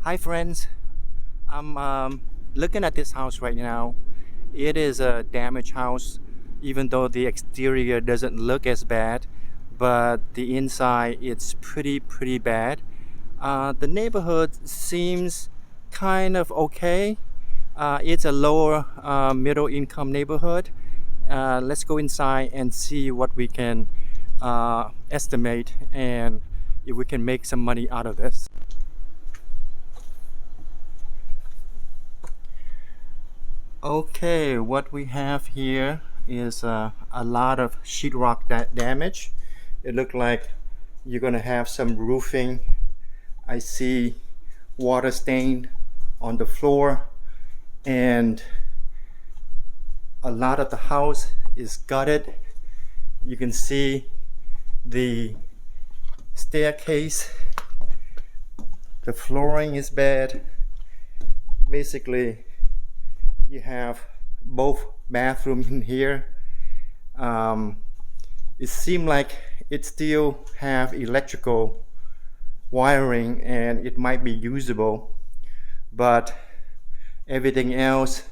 Hi friends, I'm looking at this house right now. It is a damaged house, even though the exterior doesn't look as bad, but the inside it's pretty bad. The neighborhood seems kind of okay. It's a lower middle income neighborhood. Let's go inside and see what we can estimate and if we can make some money out of this. Okay, what we have here is a lot of sheetrock damage. It looked like you're gonna have some roofing. I see water stain on the floor, and a lot of the house is gutted. You can see the staircase. The flooring is bad. Basically, you have both bathrooms in here. It seemed like it still have electrical wiring and it might be usable, but everything else,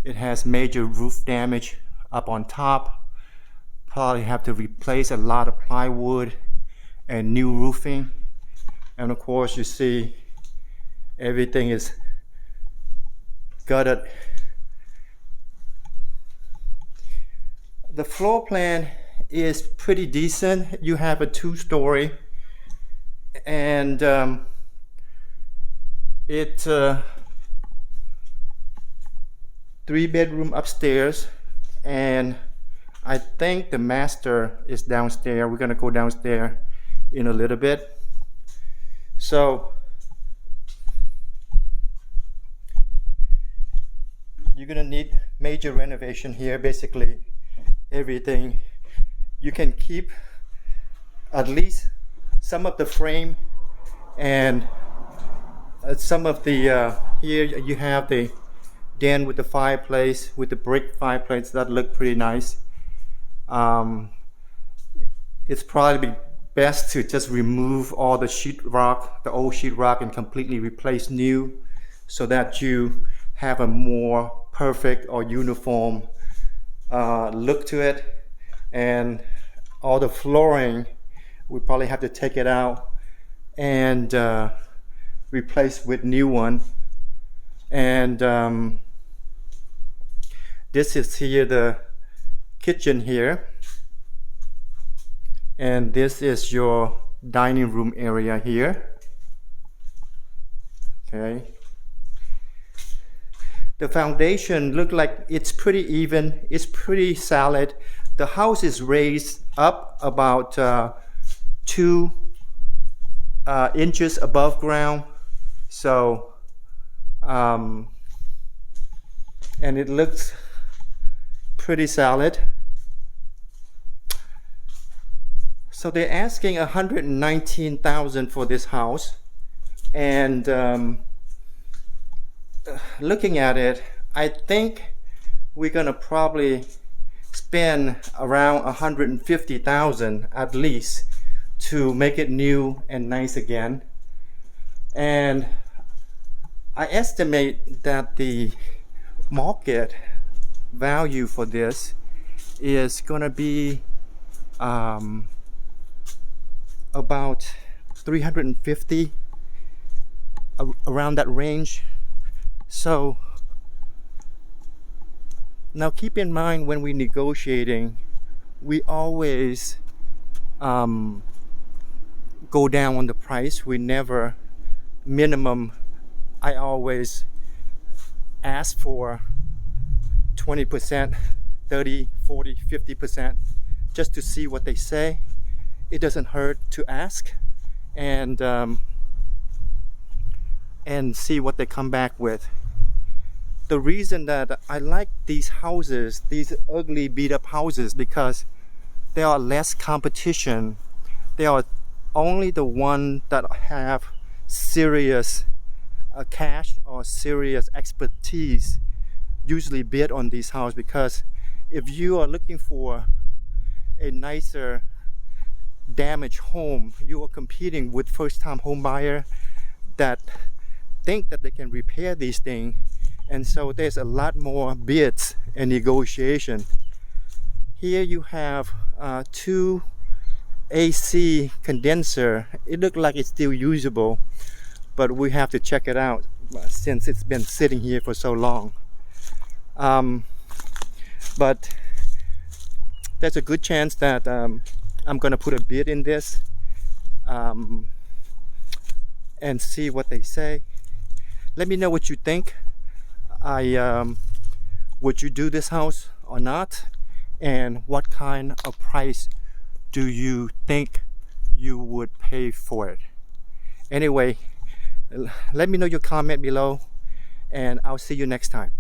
it has major roof damage up on top. Probably have to replace a lot of plywood and new roofing. And of course you see everything is gutted. The floor plan is pretty decent. You have a 2-story, and it's a 3-bedroom upstairs, and I think the master is downstairs. We're gonna go downstairs in a little bit. So you're gonna need major renovation here. Basically everything. You can keep at least some of the frame and some of the here you have the den with the fireplace, with the brick fireplace that look pretty nice. It's probably best to just remove all the sheetrock, the old sheetrock, and completely replace new, so that you have a more perfect or uniform look to it. And all the flooring, we probably have to take it out and replace with new one. And this is here the kitchen here, and this is your dining room area here. Okay, the foundation look like it's pretty even, it's pretty solid. The house is raised up about 2 inches above ground, so and it looks pretty solid. So they're asking $119,000 for this house, and looking at it, I think we're gonna probably spend around $150,000 at least to make it new and nice again. And I estimate that the market value for this is gonna be about 350, around that range. So now keep in mind, when we're negotiating, we always go down on the price. We never minimum. I always ask for 20%, 30, 40, 50%, just to see what they say. It doesn't hurt to ask and see what they come back with. The reason that I like these houses, these ugly beat up houses, because there are less competition. They are only the ones that have serious cash or serious expertise usually bid on these houses. Because if you are looking for a nicer damaged home, you are competing with first-time home buyer that think that they can repair these things, and so there's a lot more bids and negotiation. Here you have two AC condenser. It looks like it's still usable, but we have to check it out since it's been sitting here for so long. But there's a good chance that I'm gonna put a bid in this and see what they say. Let me know what you think. Would you do this house or not? And what kind of price do you think you would pay for it? Anyway, let me know your comment below, and I'll see you next time.